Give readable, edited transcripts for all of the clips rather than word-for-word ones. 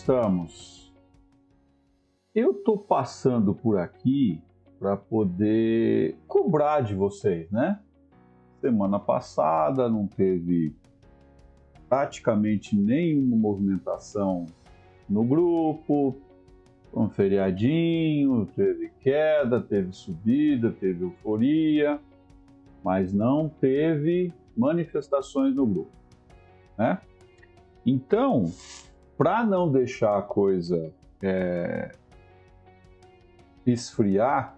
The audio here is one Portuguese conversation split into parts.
estamos? Eu estou passando por aqui para poder cobrar de vocês, né? Semana passada não teve praticamente nenhuma movimentação no grupo, um feriadinho, teve queda, teve subida, teve euforia, mas não teve manifestações no grupo, né? Então, para não deixar a coisa esfriar,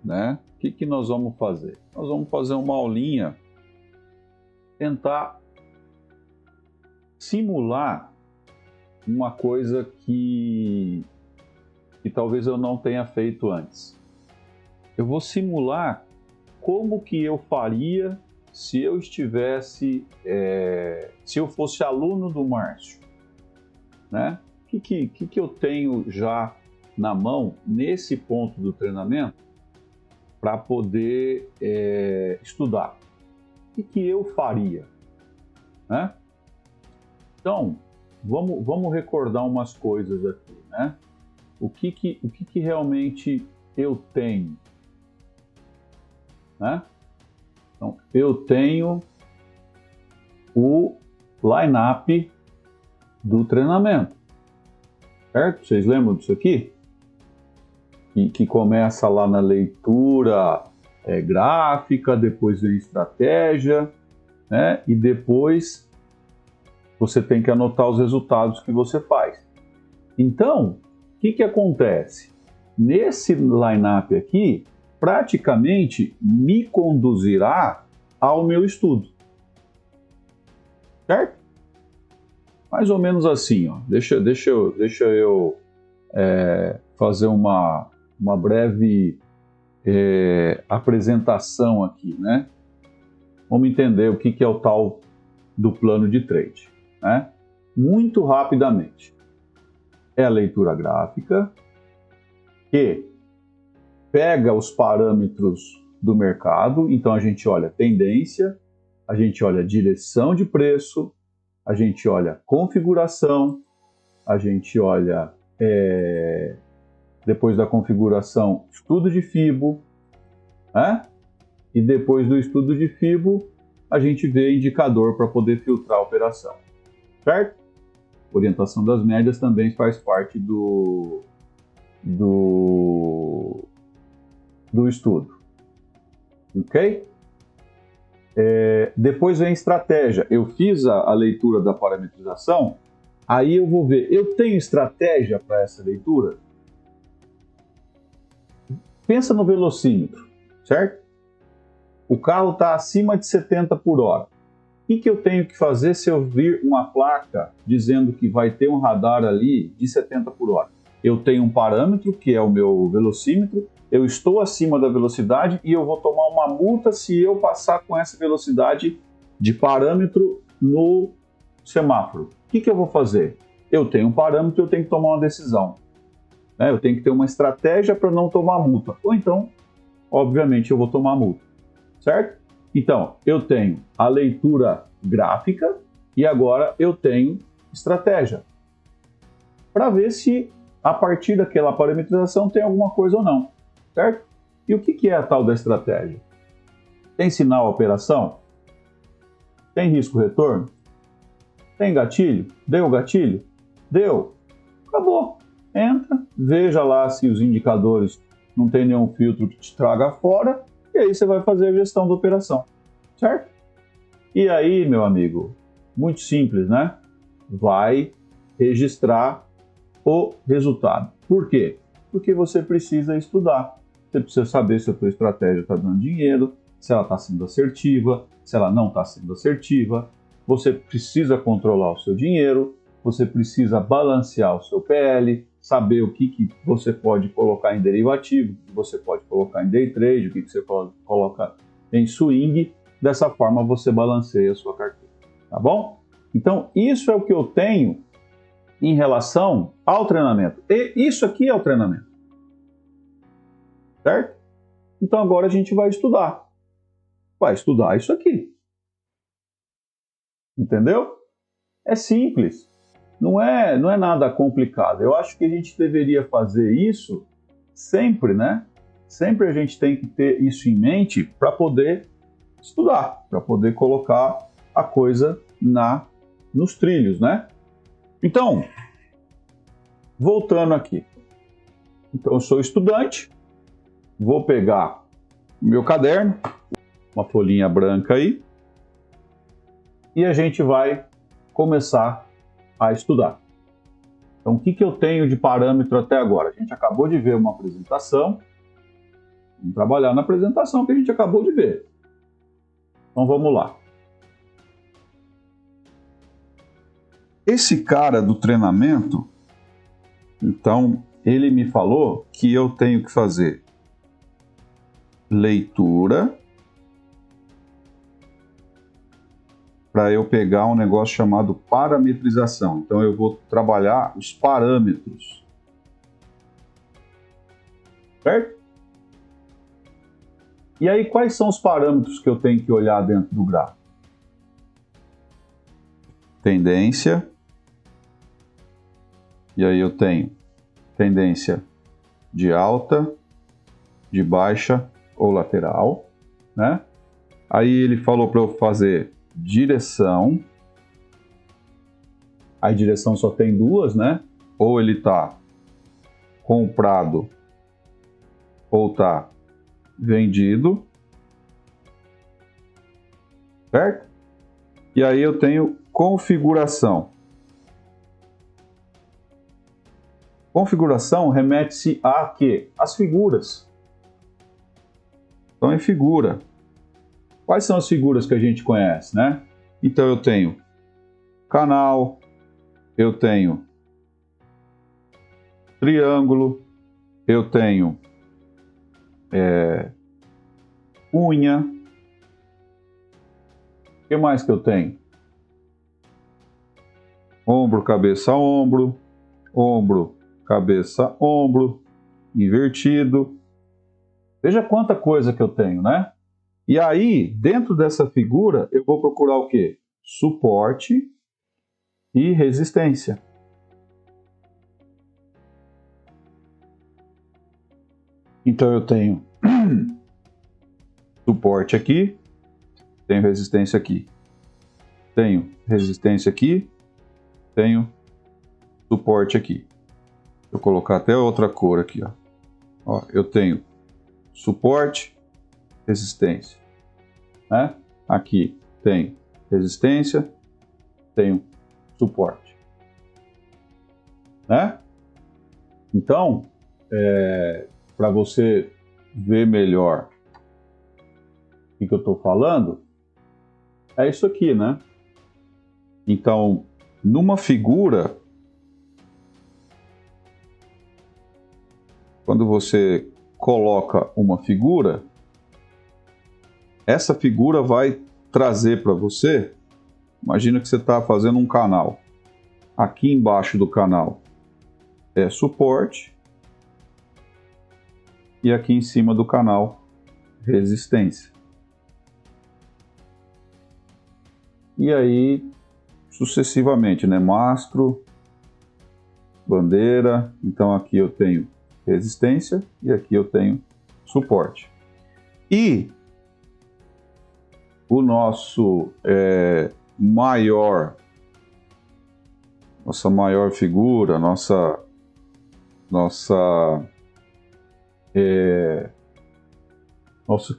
né? O que nós vamos fazer? Nós vamos fazer uma aulinha, tentar simular uma coisa que talvez eu não tenha feito antes. Eu vou simular como que eu faria se eu estivesse, se eu fosse aluno do Márcio, né? O que eu tenho já na mão nesse ponto do treinamento para poder estudar? O que eu faria, né? Então, vamos recordar umas coisas aqui, né? O que realmente eu tenho, né? Então, eu tenho o line-up do treinamento, certo? Vocês lembram disso aqui? Que começa lá na leitura gráfica, depois vem estratégia, né? E depois você tem que anotar os resultados que você faz. Então, o que acontece? Nesse line-up aqui, praticamente me conduzirá ao meu estudo, certo? Mais ou menos assim, ó. Deixa eu fazer uma breve apresentação aqui, né? Vamos entender o que é o tal do plano de trade, né? Muito rapidamente. É a leitura gráfica que pega os parâmetros do mercado, então a gente olha tendência, a gente olha direção de preço, a gente olha configuração, a gente olha, depois da configuração, estudo de FIBO, né? E depois do estudo de FIBO, a gente vê indicador para poder filtrar a operação, certo? Orientação das médias também faz parte do estudo, ok? Depois vem estratégia. Eu fiz a leitura da parametrização, aí eu vou ver, eu tenho estratégia para essa leitura? Pensa no velocímetro, certo? O carro está acima de 70 por hora. O que eu tenho que fazer se eu vir uma placa dizendo que vai ter um radar ali de 70 por hora? Eu tenho um parâmetro, que é o meu velocímetro, eu estou acima da velocidade e eu vou tomar uma multa se eu passar com essa velocidade de parâmetro no semáforo. O que eu vou fazer? Eu tenho um parâmetro, eu tenho que tomar uma decisão, né? Eu tenho que ter uma estratégia para não tomar multa. Ou então, obviamente, eu vou tomar multa, certo? Então, eu tenho a leitura gráfica e agora eu tenho estratégia para ver se a partir daquela parametrização tem alguma coisa ou não, certo? E o que é a tal da estratégia? Tem sinal à operação? Tem risco-retorno? Tem gatilho? Deu o gatilho? Deu. Acabou. Entra, veja lá se os indicadores não tem nenhum filtro que te traga fora, e aí você vai fazer a gestão da operação, certo? E aí, meu amigo, muito simples, né? Vai registrar o resultado. Por quê? Porque você precisa estudar. Você precisa saber se a tua estratégia está dando dinheiro, se ela está sendo assertiva, se ela não está sendo assertiva. Você precisa controlar o seu dinheiro, você precisa balancear o seu PL, saber o que você pode colocar em derivativo, o que você pode colocar em day trade, o que você pode colocar em swing. Dessa forma você balanceia a sua carteira, tá bom? Então isso é o que eu tenho em relação ao treinamento. E isso aqui é o treinamento, certo? Então agora a gente vai estudar. Vai estudar isso aqui. Entendeu? É simples. não é nada complicado. Eu acho que a gente deveria fazer isso sempre, né? Sempre a gente tem que ter isso em mente para poder estudar, para poder colocar a coisa nos trilhos, né? Então, voltando aqui. Então, eu sou estudante, vou pegar o meu caderno, uma folhinha branca aí, e a gente vai começar a estudar. Então, o que eu tenho de parâmetro até agora? A gente acabou de ver uma apresentação, vamos trabalhar na apresentação que a gente acabou de ver. Então, vamos lá. Esse cara do treinamento, então, ele me falou que eu tenho que fazer leitura para eu pegar um negócio chamado parametrização. Então, eu vou trabalhar os parâmetros. Certo? E aí, quais são os parâmetros que eu tenho que olhar dentro do gráfico? Tendência. E aí eu tenho tendência de alta, de baixa ou lateral, né? Aí ele falou para eu fazer direção. A direção só tem duas, né? Ou ele está comprado ou está vendido, certo? E aí eu tenho configuração. Configuração remete-se a quê? As figuras. Então é figura. Quais são as figuras que a gente conhece, né? Então eu tenho canal, eu tenho triângulo, eu tenho unha. O que mais que eu tenho? Ombro, cabeça, ombro, ombro, cabeça, ombro, invertido. Veja quanta coisa que eu tenho, né? E aí, dentro dessa figura, eu vou procurar o quê? Suporte e resistência. Então eu tenho suporte aqui, tenho resistência aqui. Tenho resistência aqui, tenho suporte aqui. Vou colocar até outra cor aqui, ó. Ó, eu tenho suporte, resistência, né? Aqui tem resistência, tenho suporte, né? Então, para você ver melhor o que eu estou falando, é isso aqui, né? Então, numa figura, quando você coloca uma figura, essa figura vai trazer para você, imagina que você está fazendo um canal. Aqui embaixo do canal é suporte e aqui em cima do canal resistência. E aí, sucessivamente, né? Mastro, bandeira, então aqui eu tenho resistência e aqui eu tenho suporte. E o nosso nossa maior figura, nosso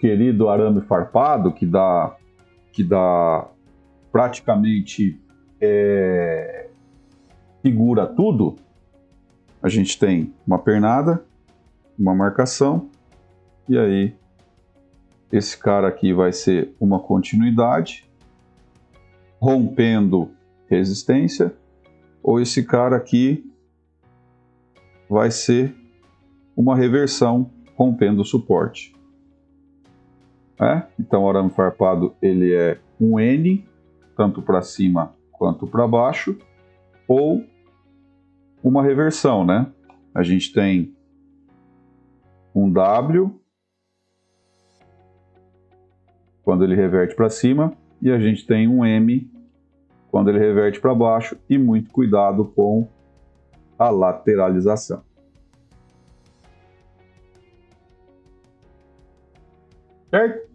querido arame farpado, que dá praticamente figura tudo. A gente tem uma pernada, uma marcação, e aí esse cara aqui vai ser uma continuidade, rompendo resistência, ou esse cara aqui vai ser uma reversão, rompendo suporte. Então o arame farpado ele é um N, tanto para cima quanto para baixo, ou uma reversão, né? A gente tem um W quando ele reverte para cima e a gente tem um M quando ele reverte para baixo, e muito cuidado com a lateralização. Certo?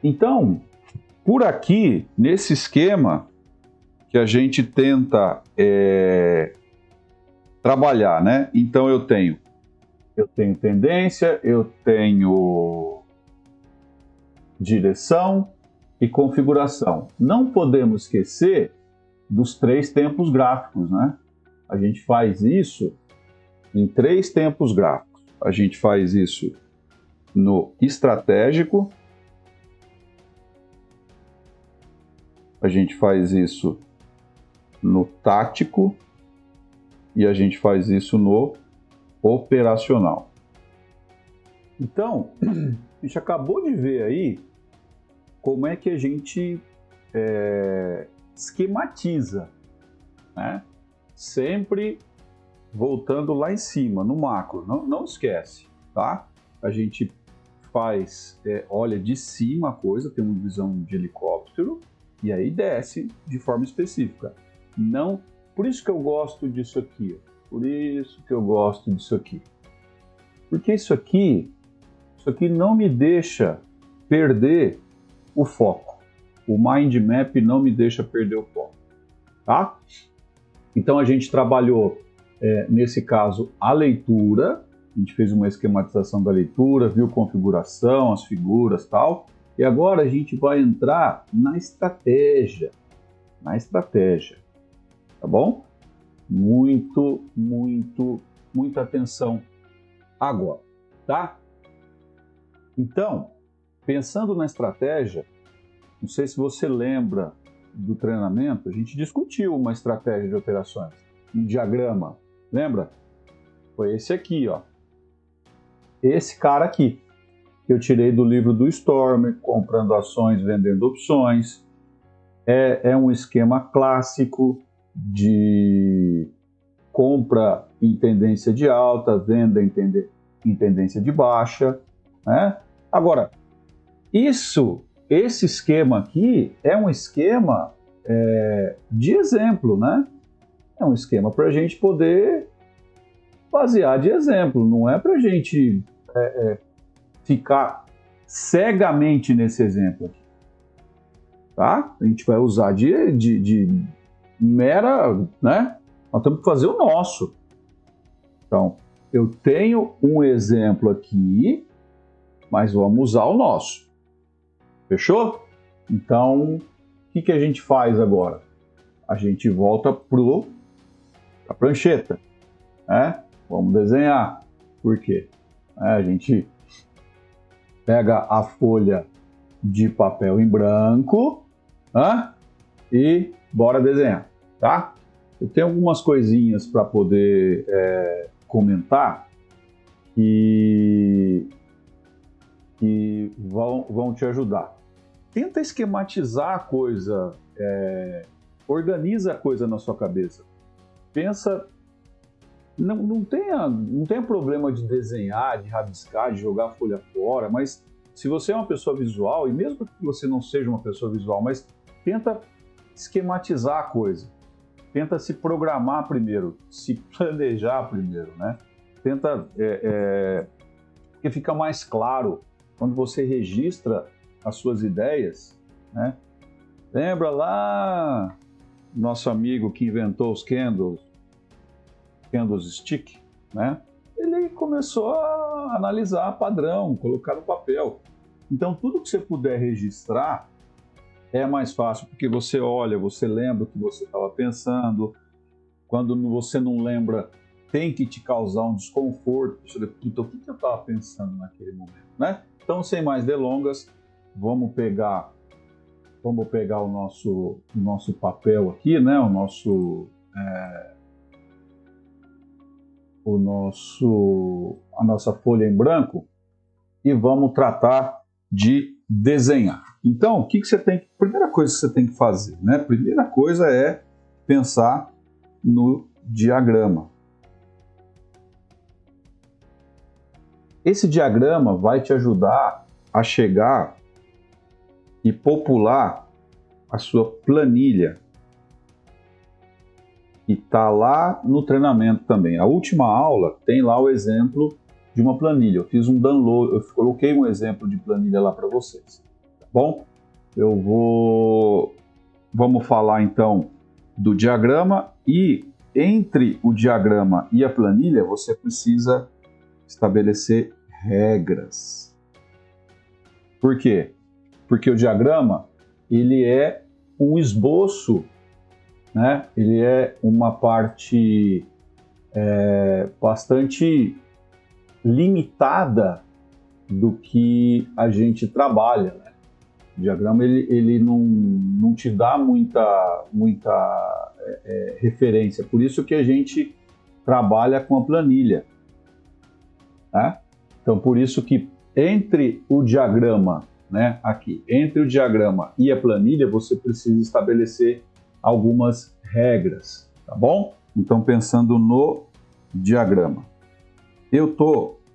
Então, por aqui, nesse esquema que a gente tenta trabalhar, né? Então eu tenho tendência, eu tenho direção e configuração. Não podemos esquecer dos 3 tempos gráficos, né? A gente faz isso em 3 tempos gráficos. A gente faz isso no estratégico, a gente faz isso no tático e a gente faz isso no operacional. Então, a gente acabou de ver aí como é que a gente esquematiza, né? Sempre voltando lá em cima, no macro. Não esquece, tá? A gente faz, olha de cima a coisa, tem uma visão de helicóptero, e aí desce de forma específica. Não, por isso que eu gosto disso aqui, por isso que eu gosto disso aqui. Porque isso aqui não me deixa perder o foco. O mind map não me deixa perder o foco, tá? Então a gente trabalhou, nesse caso, a leitura. A gente fez uma esquematização da leitura, viu configuração, as figuras e tal. E agora a gente vai entrar na estratégia. Na estratégia. Tá bom? Muita atenção agora, tá? Então, pensando na estratégia, não sei se você lembra do treinamento, a gente discutiu uma estratégia de operações, um diagrama, lembra? Foi esse aqui, ó. Esse cara aqui, que eu tirei do livro do Stormer, Comprando Ações, Vendendo Opções. É um esquema clássico de compra em tendência de alta, venda em tendência de baixa, né? Agora, esse esquema aqui é um esquema de exemplo, né? É um esquema para a gente poder basear de exemplo, não é para a gente ficar cegamente nesse exemplo aqui, tá? A gente vai usar de mera, né? Nós temos que fazer o nosso. Então, eu tenho um exemplo aqui, mas vamos usar o nosso. Fechou? Então, o que a gente faz agora? A gente volta para a prancheta, né? Vamos desenhar. Por quê? A gente pega a folha de papel em branco, e bora desenhar, tá? Eu tenho algumas coisinhas para poder comentar que vão te ajudar. Tenta esquematizar a coisa, organiza a coisa na sua cabeça. Pensa, não tenha problema de desenhar, de rabiscar, de jogar a folha fora, mas se você é uma pessoa visual, e mesmo que você não seja uma pessoa visual, mas tenta esquematizar a coisa. Tenta se programar primeiro, se planejar primeiro, né? Tenta, porque fica mais claro quando você registra as suas ideias, né? Lembra lá nosso amigo que inventou os candlestick, né? Ele começou a analisar padrão, colocar no papel. Então, tudo que você puder registrar é mais fácil, porque você olha, você lembra o que você estava pensando. Quando você não lembra, tem que te causar um desconforto. Você diz, puta, o que eu estava pensando naquele momento, né? Então, sem mais delongas, vamos pegar o nosso papel aqui, né? A nossa folha em branco, e vamos tratar de desenhar. Então, primeira coisa que você tem que fazer, né? Primeira coisa é pensar no diagrama. Esse diagrama vai te ajudar a chegar e popular a sua planilha, que está lá no treinamento também. A última aula tem lá o exemplo de uma planilha. Eu fiz um download, eu coloquei um exemplo de planilha lá para vocês. Tá bom? Vamos falar então do diagrama, e entre o diagrama e a planilha você precisa estabelecer regras. Por quê? Porque o diagrama ele é um esboço, né? Ele é uma parte bastante limitada do que a gente trabalha, né? O diagrama ele não te dá muita referência, por isso que a gente trabalha com a planilha, né? Então, por isso que entre o diagrama, né, aqui, entre o diagrama e a planilha, você precisa estabelecer algumas regras, tá bom? Então, pensando no diagrama,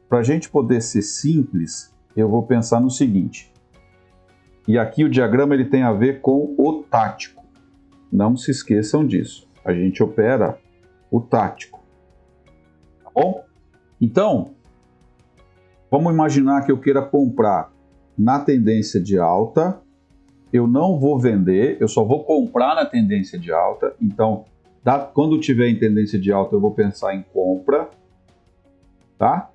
para a gente poder ser simples, eu vou pensar no seguinte, e aqui o diagrama ele tem a ver com o tático, não se esqueçam disso, a gente opera o tático, tá bom? Então, vamos imaginar que eu queira comprar na tendência de alta, eu não vou vender, eu só vou comprar na tendência de alta. Então, quando tiver em tendência de alta, eu vou pensar em compra, tá?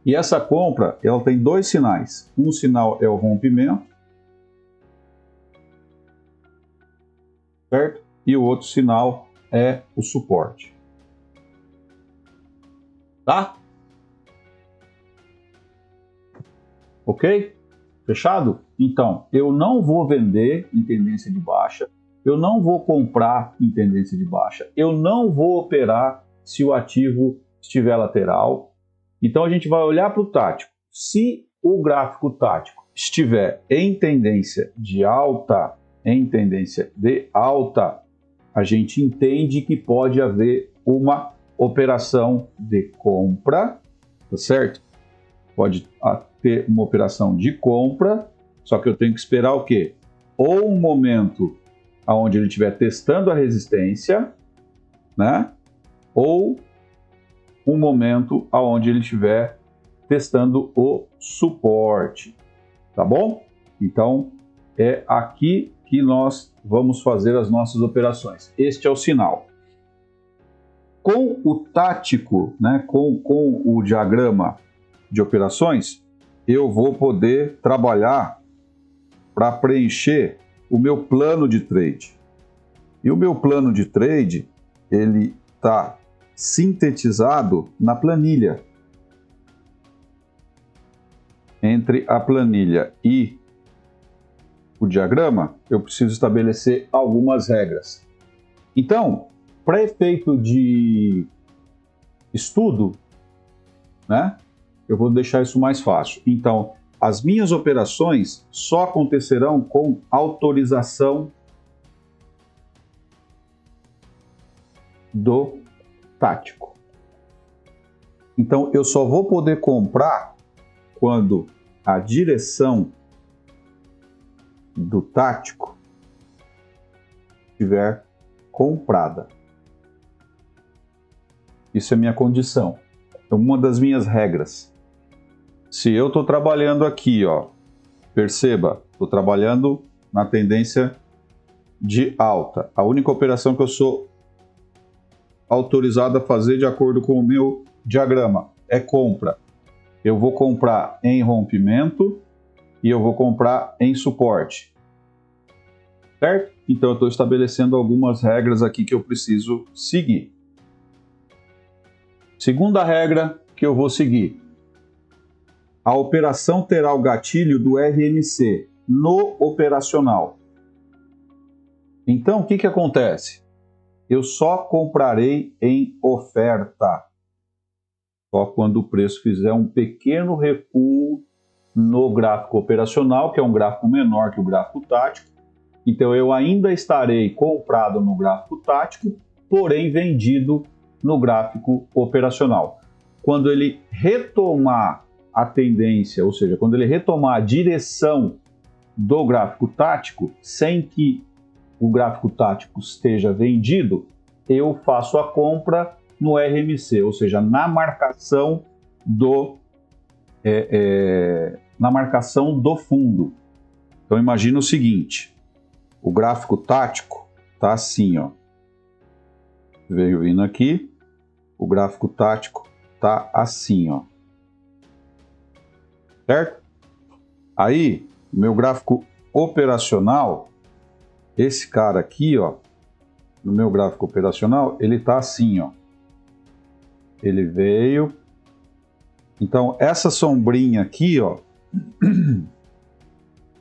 E essa compra, ela tem dois sinais. Um sinal é o rompimento, certo? E o outro sinal é o suporte, tá? Ok? Fechado? Então, eu não vou vender em tendência de baixa, eu não vou comprar em tendência de baixa, eu não vou operar se o ativo estiver lateral. Então, a gente vai olhar para o tático. Se o gráfico tático estiver em tendência de alta, a gente entende que pode haver uma operação de compra, tá certo? Pode ter uma operação de compra, só que eu tenho que esperar o quê? Ou um momento onde ele estiver testando a resistência, né? Ou um momento onde ele estiver testando o suporte, tá bom? Então, é aqui que nós vamos fazer as nossas operações. Este é o sinal. Com o tático, né? com o diagrama de operações, eu vou poder trabalhar para preencher o meu plano de trade. E o meu plano de trade, ele está sintetizado na planilha. Entre a planilha e o diagrama, eu preciso estabelecer algumas regras. Então, para efeito de estudo, né? Eu vou deixar isso mais fácil. Então, as minhas operações só acontecerão com autorização do tático. Então, eu só vou poder comprar quando a direção do tático estiver comprada. Isso é minha condição. É uma das minhas regras. Se eu estou trabalhando aqui, ó, perceba, estou trabalhando na tendência de alta. A única operação que eu sou autorizado a fazer de acordo com o meu diagrama é compra. Eu vou comprar em rompimento e eu vou comprar em suporte. Certo? Então eu estou estabelecendo algumas regras aqui que eu preciso seguir. Segunda regra que eu vou seguir. A operação terá o gatilho do RMC no operacional. Então, o que acontece? Eu só comprarei em oferta. Só quando o preço fizer um pequeno recuo no gráfico operacional, que é um gráfico menor que o gráfico tático. Então, eu ainda estarei comprado no gráfico tático, porém vendido no gráfico operacional. Quando ele retomar a tendência, ou seja, quando ele retomar a direção do gráfico tático, sem que o gráfico tático esteja vendido, eu faço a compra no RMC, ou seja, na marcação do fundo. Então imagina o seguinte, o gráfico tático está assim, ó. Veio vindo aqui, o gráfico tático está assim, ó. Certo? Aí, o meu gráfico operacional, esse cara aqui, ó, no meu gráfico operacional, ele está assim, ó. Ele veio. Então, essa sombrinha aqui, ó,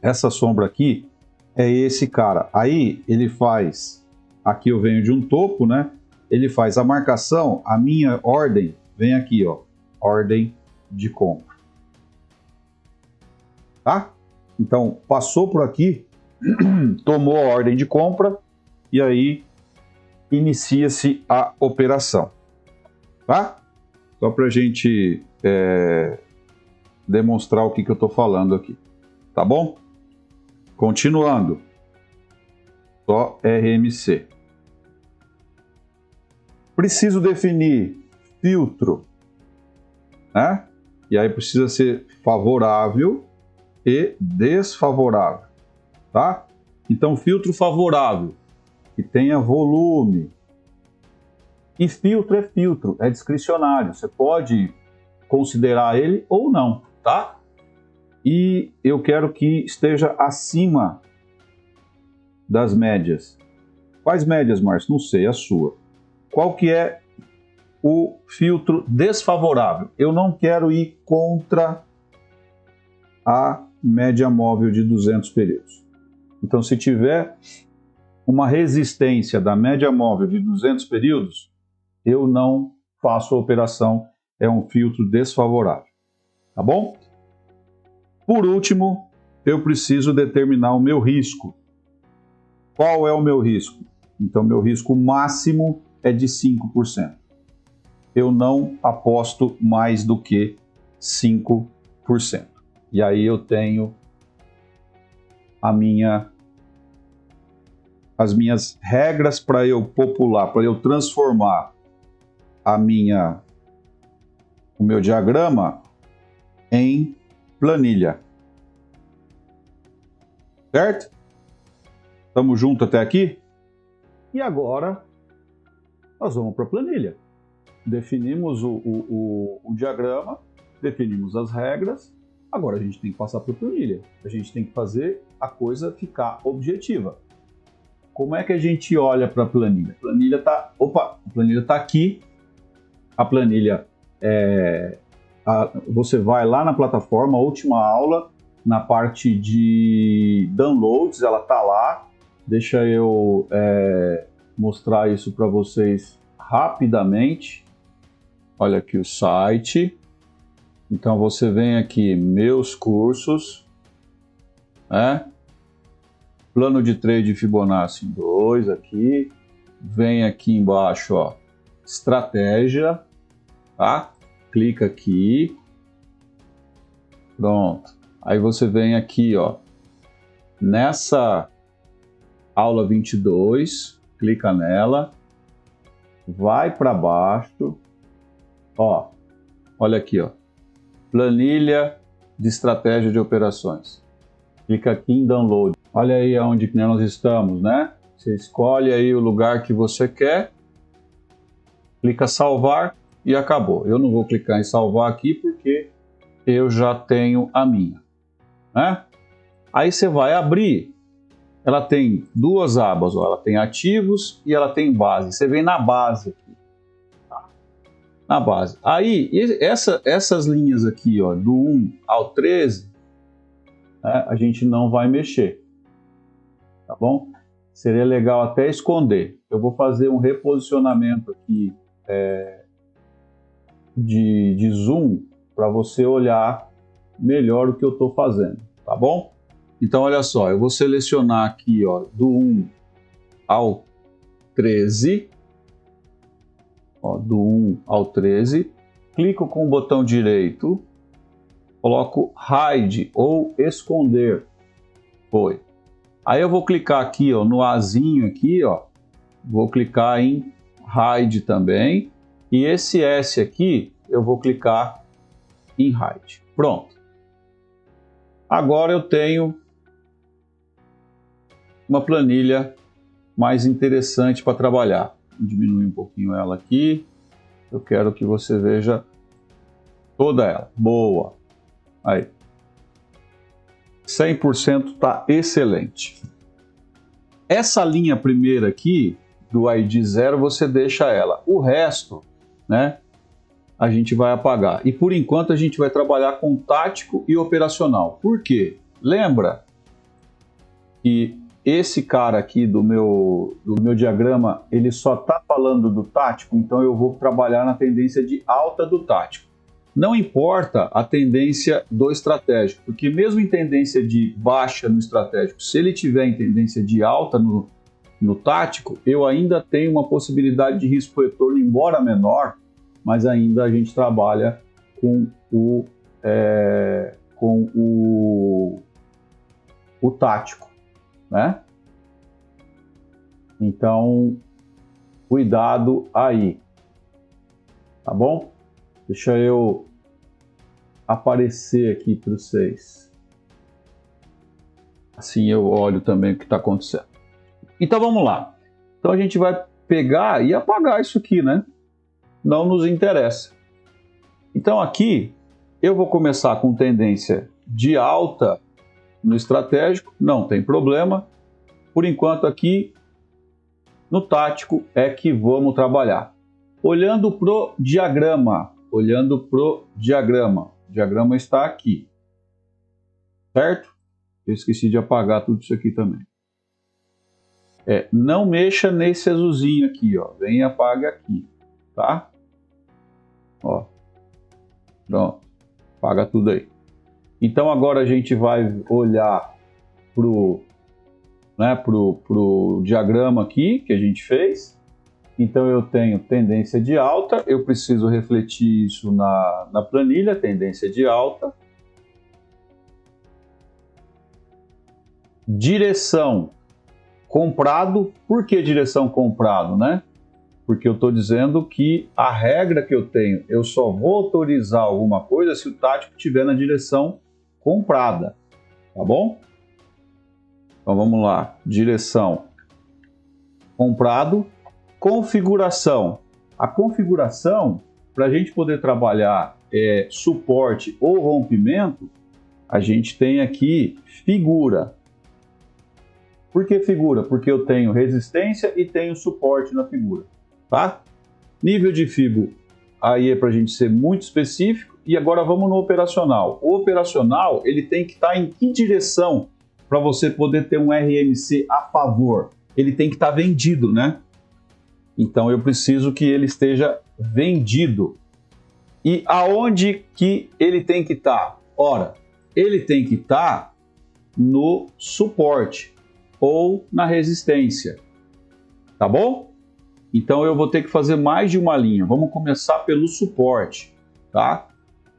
essa sombra aqui é esse cara. Aí, ele faz, aqui eu venho de um topo, né? Ele faz a marcação, a minha ordem vem aqui, ó, ordem de compra. Tá? Então, passou por aqui, tomou a ordem de compra e aí inicia-se a operação. Tá? Só para a gente demonstrar o que eu estou falando aqui. Tá bom? Continuando. Só RMC. Preciso definir filtro, né? E aí precisa ser favorável e desfavorável, tá? Então, filtro favorável, que tenha volume. E filtro é filtro, é discricionário. Você pode considerar ele ou não, tá? E eu quero que esteja acima das médias. Quais médias, Márcio? Não sei, a sua. Qual que é o filtro desfavorável? Eu não quero ir contra a média móvel de 200 períodos. Então, se tiver uma resistência da média móvel de 200 períodos, eu não faço a operação, é um filtro desfavorável. Tá bom? Por último, eu preciso determinar o meu risco. Qual é o meu risco? Então, meu risco máximo é de 5%. Eu não aposto mais do que 5%. E aí eu tenho as minhas regras para eu popular, para eu transformar o meu diagrama em planilha. Certo? Estamos juntos até aqui? E agora nós vamos para a planilha. Definimos o diagrama, definimos as regras, agora a gente tem que passar para a planilha. A gente tem que fazer a coisa ficar objetiva. Como é que a gente olha para a planilha? A planilha está aqui. A planilha você vai lá na plataforma, última aula, na parte de downloads, ela está lá. Deixa eu mostrar isso para vocês rapidamente. Olha aqui o site. Então você vem aqui, meus cursos, né? Plano de trade Fibonacci 2 aqui. Vem aqui embaixo, ó, estratégia, tá? Clica aqui. Pronto. Aí você vem aqui, ó, nessa aula 22, clica nela, vai para baixo, ó, olha aqui, ó, planilha de estratégia de operações. Clica aqui em download. Olha aí onde nós estamos, né? Você escolhe aí o lugar que você quer, clica salvar e acabou. Eu não vou clicar em salvar aqui porque eu já tenho a minha, né? Aí você vai abrir. Ela tem duas abas, ó. Ela tem ativos e ela tem base. Você vem na base aqui, tá? Na base. Aí, essas linhas aqui, ó, do 1 ao 13, né, a gente não vai mexer, tá bom? Seria legal até esconder. Eu vou fazer um reposicionamento aqui de zoom para você olhar melhor o que eu estou fazendo, tá bom? Então, olha só, eu vou selecionar aqui, ó, do 1 ao 13, ó, do 1 ao 13, clico com o botão direito, coloco hide ou esconder, foi. Aí eu vou clicar aqui, ó, no Azinho aqui, ó, vou clicar em Hide também, e esse S aqui eu vou clicar em Hide. Pronto. Agora eu tenho uma planilha mais interessante para trabalhar. Vou diminuir um pouquinho ela aqui. Eu quero que você veja toda ela. Boa. Aí. 100% está excelente. Essa linha primeira aqui, do ID 0, você deixa ela. O resto, né, a gente vai apagar. E por enquanto a gente vai trabalhar com tático e operacional. Por quê? Lembra que esse cara aqui do meu diagrama, ele só está falando do tático, então eu vou trabalhar na tendência de alta do tático. Não importa a tendência do estratégico, porque mesmo em tendência de baixa no estratégico, se ele tiver em tendência de alta no tático, eu ainda tenho uma possibilidade de risco-retorno, embora menor, mas ainda a gente trabalha com o tático, né? Então, cuidado aí, tá bom? Deixa eu aparecer aqui para vocês. Assim eu olho também o que está acontecendo. Então vamos lá. Então a gente vai pegar e apagar isso aqui, né? Não nos interessa. Então aqui eu vou começar com tendência de alta no estratégico, não tem problema. Por enquanto aqui no tático é que vamos trabalhar. Olhando pro diagrama, o diagrama está aqui, certo? Eu esqueci de apagar tudo isso aqui também. Não mexa nesse azulzinho aqui, ó. Vem e apaga aqui, tá? Ó, pronto, apaga tudo aí. Então agora a gente vai olhar pro diagrama aqui que a gente fez. Então eu tenho tendência de alta, eu preciso refletir isso na planilha, tendência de alta. Direção comprado, por que direção comprado, né? Porque eu estou dizendo que a regra que eu tenho, eu só vou autorizar alguma coisa se o tático estiver na direção comprada, tá bom? Então vamos lá, direção comprado. Configuração. A configuração, para a gente poder trabalhar suporte ou rompimento, a gente tem aqui figura. Por que figura? Porque eu tenho resistência e tenho suporte na figura, tá? Nível de fibo, aí é para a gente ser muito específico. E agora vamos no operacional. O operacional, ele tem que estar em que direção para você poder ter um RMC a favor? Ele tem que estar vendido, né? Então eu preciso que ele esteja vendido. E aonde que ele tem que estar? Ora, ele tem que estar no suporte ou na resistência, tá bom? Então eu vou ter que fazer mais de uma linha. Vamos começar pelo suporte, tá?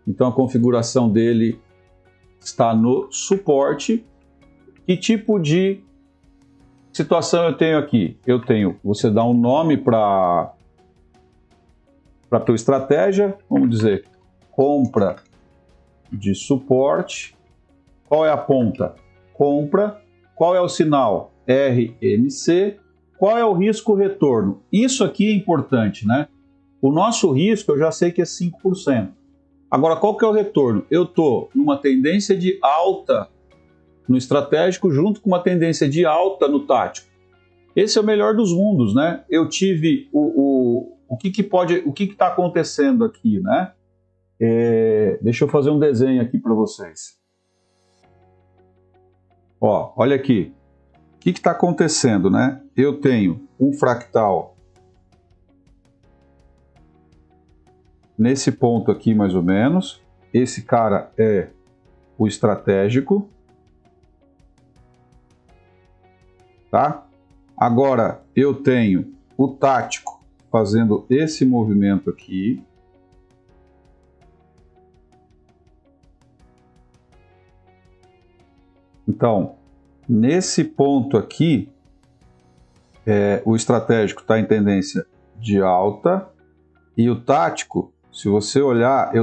Então a configuração dele está no suporte. Que tipo de situação eu tenho aqui? Você dá um nome para a tua estratégia, vamos dizer, compra de suporte. Qual é a ponta? Compra. Qual é o sinal? RMC. Qual é o risco retorno? Isso aqui é importante, né? O nosso risco eu já sei que é 5%. Agora, qual que é o retorno? Eu estou numa tendência de alta no estratégico junto com uma tendência de alta no tático. Esse é o melhor dos mundos, né? Eu tive o que está acontecendo aqui, né? Deixa eu fazer um desenho aqui para vocês. Ó, olha aqui. O que está acontecendo, né? Eu tenho um fractal nesse ponto aqui, mais ou menos. Esse cara é o estratégico. Tá? Agora eu tenho o tático fazendo esse movimento aqui. Então, nesse ponto aqui, o estratégico está em tendência de alta e o tático, se você olhar,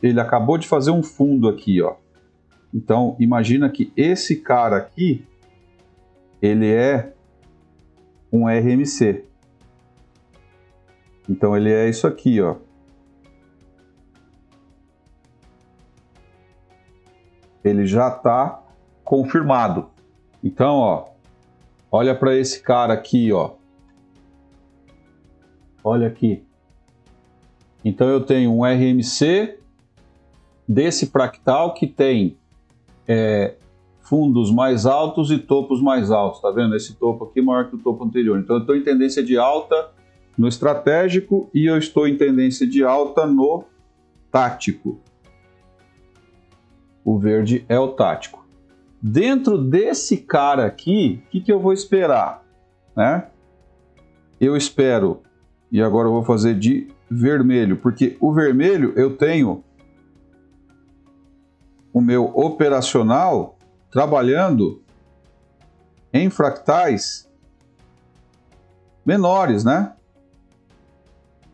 ele acabou de fazer um fundo aqui, ó. Então, imagina que esse cara aqui, ele é um RMC. Então, ele é isso aqui, ó. Ele já está confirmado. Então, ó, olha para esse cara aqui, ó. Olha aqui. Então, eu tenho um RMC desse fractal que tem fundos mais altos e topos mais altos. Tá vendo? Esse topo aqui é maior que o topo anterior. Então, eu estou em tendência de alta no estratégico e eu estou em tendência de alta no tático. O verde é o tático. Dentro desse cara aqui, o que eu vou esperar? Né? Eu espero, e agora eu vou fazer de vermelho, porque o vermelho eu tenho o meu operacional trabalhando em fractais menores, né?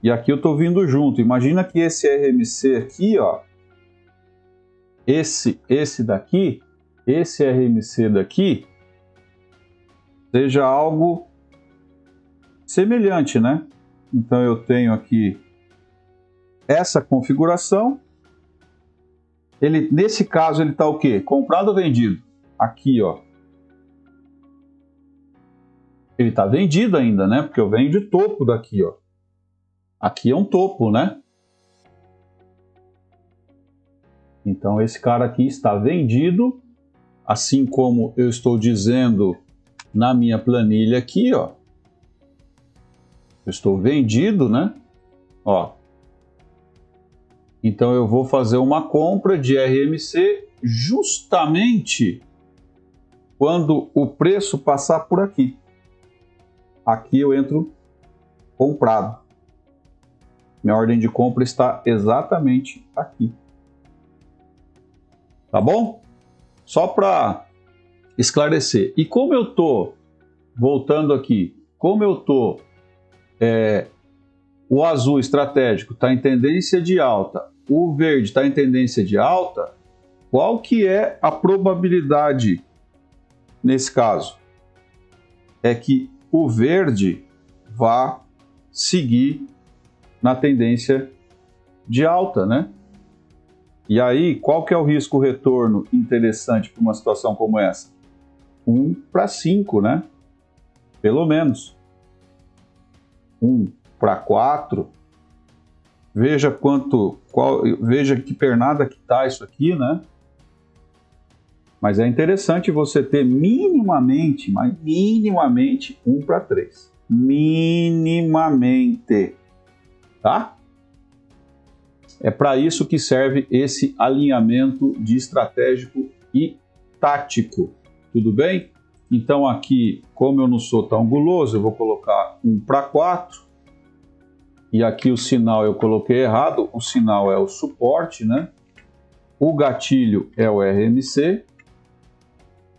E aqui eu estou vindo junto. Imagina que esse RMC aqui, ó, esse daqui, esse RMC daqui, seja algo semelhante, né? Então eu tenho aqui essa configuração. Nesse caso ele está o quê? Comprado ou vendido? Aqui, ó. Ele está vendido ainda, né? Porque eu venho de topo daqui, ó. Aqui é um topo, né? Então esse cara aqui está vendido, assim como eu estou dizendo na minha planilha aqui, ó. Eu estou vendido, né? Ó. Então eu vou fazer uma compra de RMC justamente quando o preço passar por aqui. Aqui eu entro comprado. Minha ordem de compra está exatamente aqui. Tá bom? Só para esclarecer. E como eu tô, voltando aqui, como eu tô, o azul estratégico está em tendência de alta, o verde está em tendência de alta, qual que é a probabilidade nesse caso? É que o verde vá seguir na tendência de alta, né? E aí, qual que é o risco retorno interessante para uma situação como essa? 1 para 5, né? Pelo menos. 1 para 4. Veja veja que pernada que tá isso aqui, né? Mas é interessante você ter minimamente, mas minimamente 1 para 3. Minimamente. Tá? É para isso que serve esse alinhamento de estratégico e tático. Tudo bem? Então aqui, como eu não sou tão guloso, eu vou colocar 1 para 4. E aqui o sinal eu coloquei errado. O sinal é o suporte, né? O gatilho é o RMC.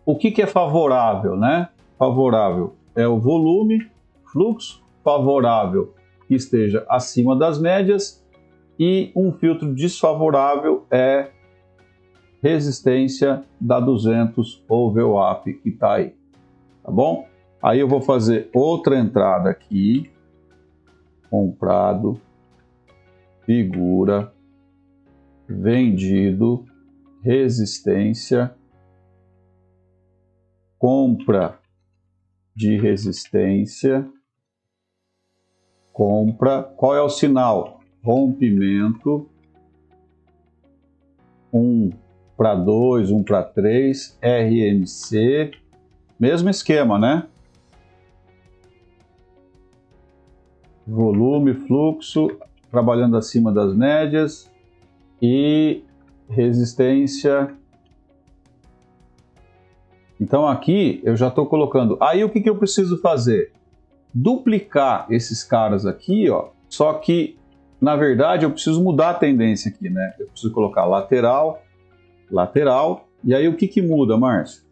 O que é favorável, né? Favorável é o volume, fluxo. Favorável que esteja acima das médias. E um filtro desfavorável é resistência da 200 ou VWAP que está aí, tá bom? Aí eu vou fazer outra entrada aqui, comprado, figura, vendido, resistência, compra de resistência, compra, qual é o sinal? Rompimento, 1 para 2, 1 para 3, RMC, mesmo esquema, né? Volume, fluxo, trabalhando acima das médias e resistência. Então aqui eu já estou colocando. Aí o que eu preciso fazer? Duplicar esses caras aqui, ó. Só que na verdade eu preciso mudar a tendência aqui, né? Eu preciso colocar lateral, lateral. E aí o que muda, Márcio?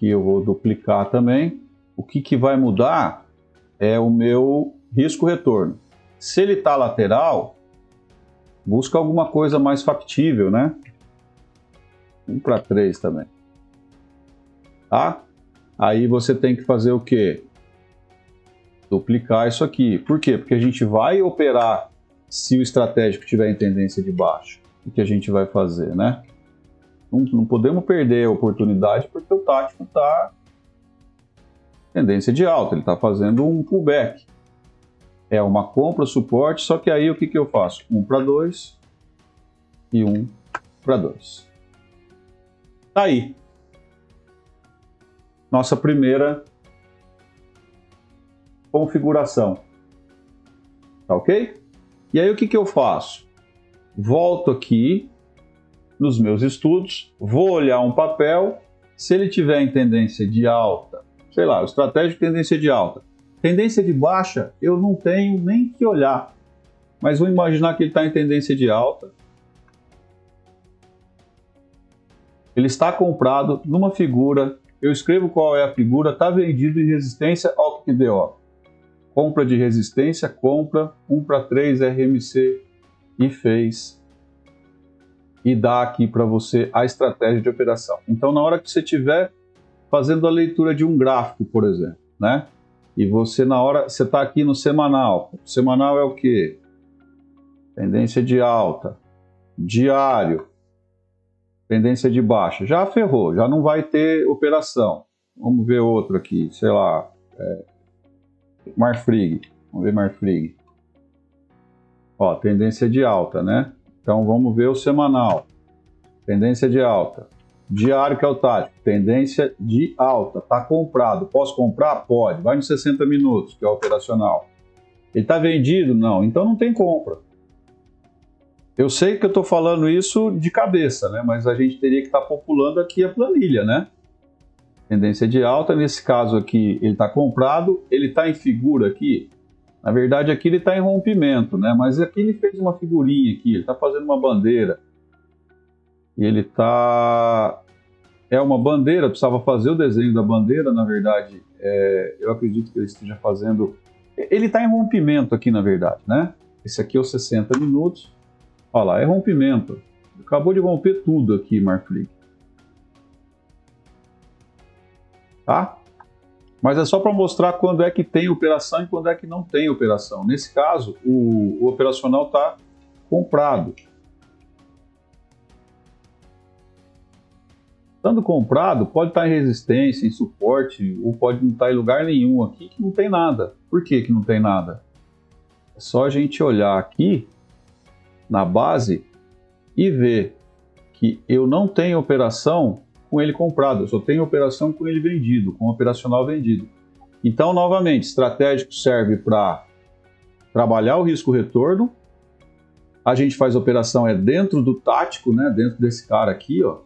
aqui eu vou duplicar também. O que vai mudar é o meu risco-retorno. Se ele está lateral, busca alguma coisa mais factível, né? 1:3 também. Tá? Aí você tem que fazer o quê? Duplicar isso aqui. Por quê? Porque a gente vai operar se o estratégico tiver em tendência de baixa. O que a gente vai fazer, né? Não podemos perder a oportunidade porque o tático está tendência de alta, ele está fazendo um pullback. É uma compra, suporte, só que aí o que eu faço? 1:2 e 1:2. Tá aí. Nossa primeira configuração. Tá ok? E aí o que eu faço? Volto aqui nos meus estudos, vou olhar um papel, se ele tiver em tendência de alta, sei lá, o estratégico tendência de alta. Tendência de baixa, eu não tenho nem que olhar, mas vou imaginar que ele está em tendência de alta. Ele está comprado numa figura, eu escrevo qual é a figura, está vendido em resistência ao que deu, ó. Compra de resistência, compra 1:3 RMC e fez. E dá aqui para você a estratégia de operação. Então, na hora que você estiver fazendo a leitura de um gráfico, por exemplo, né? E você, na hora, você está aqui no semanal. O semanal é o quê? Tendência de alta. Diário. Tendência de baixa. Já ferrou, já não vai ter operação. Vamos ver outro aqui, sei lá. Marfrig. Vamos ver Marfrig. Ó, tendência de alta, né? Então vamos ver o semanal. Tendência de alta. Diário, que é o tático. Tendência de alta. Está comprado. Posso comprar? Pode. Vai nos 60 minutos, que é o operacional. Ele está vendido? Não. Então não tem compra. Eu sei que eu estou falando isso de cabeça, né? Mas a gente teria que estar populando aqui a planilha, né? Tendência de alta. Nesse caso aqui, ele está comprado. Ele está em figura aqui. Na verdade, aqui ele está em rompimento, né? Mas aqui ele fez uma figurinha aqui, ele está fazendo uma bandeira. E ele está... É uma bandeira, precisava fazer o desenho da bandeira, na verdade. Eu acredito que ele esteja fazendo... Ele está em rompimento aqui, na verdade, né? Esse aqui é os 60 minutos. Olha lá, é rompimento. Acabou de romper tudo aqui, Marfrig. Tá? Mas é só para mostrar quando é que tem operação e quando é que não tem operação. Nesse caso, o operacional está comprado. Estando comprado, pode estar em resistência, em suporte, ou pode não estar em lugar nenhum aqui que não tem nada. Por que não tem nada? É só a gente olhar aqui na base e ver que eu não tenho operação com ele comprado, eu só tenho operação com ele vendido, com o operacional vendido. Então, novamente, estratégico serve para trabalhar o risco-retorno. A gente faz operação dentro do tático, né? Dentro desse cara aqui, ó.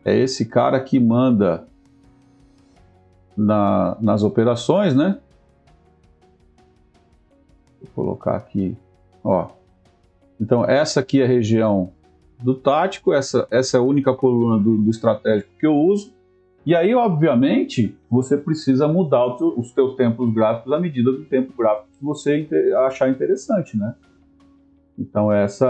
É esse cara que manda nas operações, né? Vou colocar aqui, ó. Então, essa aqui é a região do tático, essa é a única coluna do estratégico que eu uso. E aí, obviamente, você precisa mudar os teus tempos gráficos à medida do tempo gráfico que você achar interessante, né? Então, esse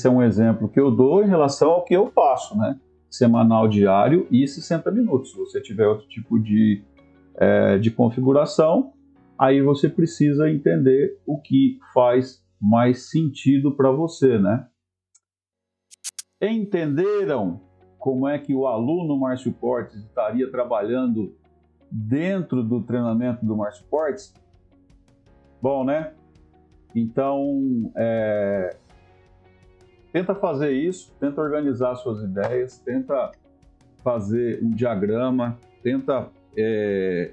é um exemplo que eu dou em relação ao que eu faço, né? Semanal, diário e 60 minutos. Se você tiver outro tipo de configuração, aí você precisa entender o que faz mais sentido para você, né? Entenderam como é que o aluno Márcio Portes estaria trabalhando dentro do treinamento do Márcio Portes? Bom, né? Então, tenta fazer isso, tenta organizar suas ideias, tenta fazer um diagrama, tenta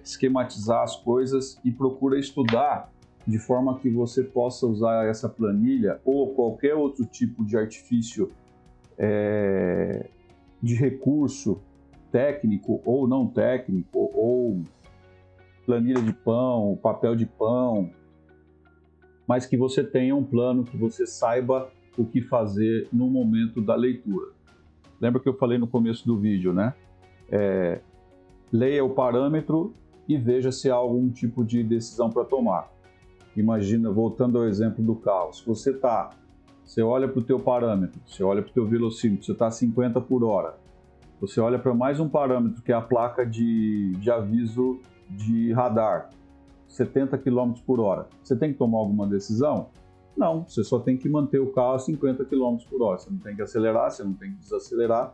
esquematizar as coisas e procura estudar de forma que você possa usar essa planilha ou qualquer outro tipo de artifício de recurso técnico ou não técnico, ou planilha de pão, papel de pão, mas que você tenha um plano, que você saiba o que fazer no momento da leitura. Lembra que eu falei no começo do vídeo, né? Leia o parâmetro e veja se há algum tipo de decisão para tomar. Imagina, voltando ao exemplo do carro, se você olha para o teu parâmetro, você olha para o teu velocímetro, você está a 50 por hora, você olha para mais um parâmetro que é a placa de aviso de radar, 70 km por hora, você tem que tomar alguma decisão? Não, você só tem que manter o carro a 50 km por hora, você não tem que acelerar, você não tem que desacelerar,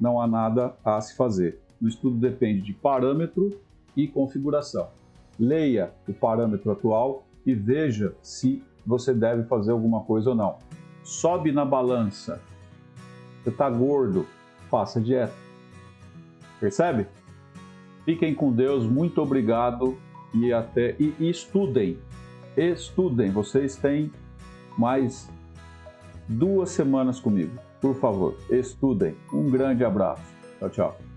não há nada a se fazer. O estudo depende de parâmetro e configuração. Leia o parâmetro atual e veja se você deve fazer alguma coisa ou não. Sobe na balança, você está gordo, faça dieta. Percebe? Fiquem com Deus, muito obrigado e estudem. Estudem, vocês têm mais 2 semanas comigo. Por favor, estudem. Um grande abraço. Tchau, tchau.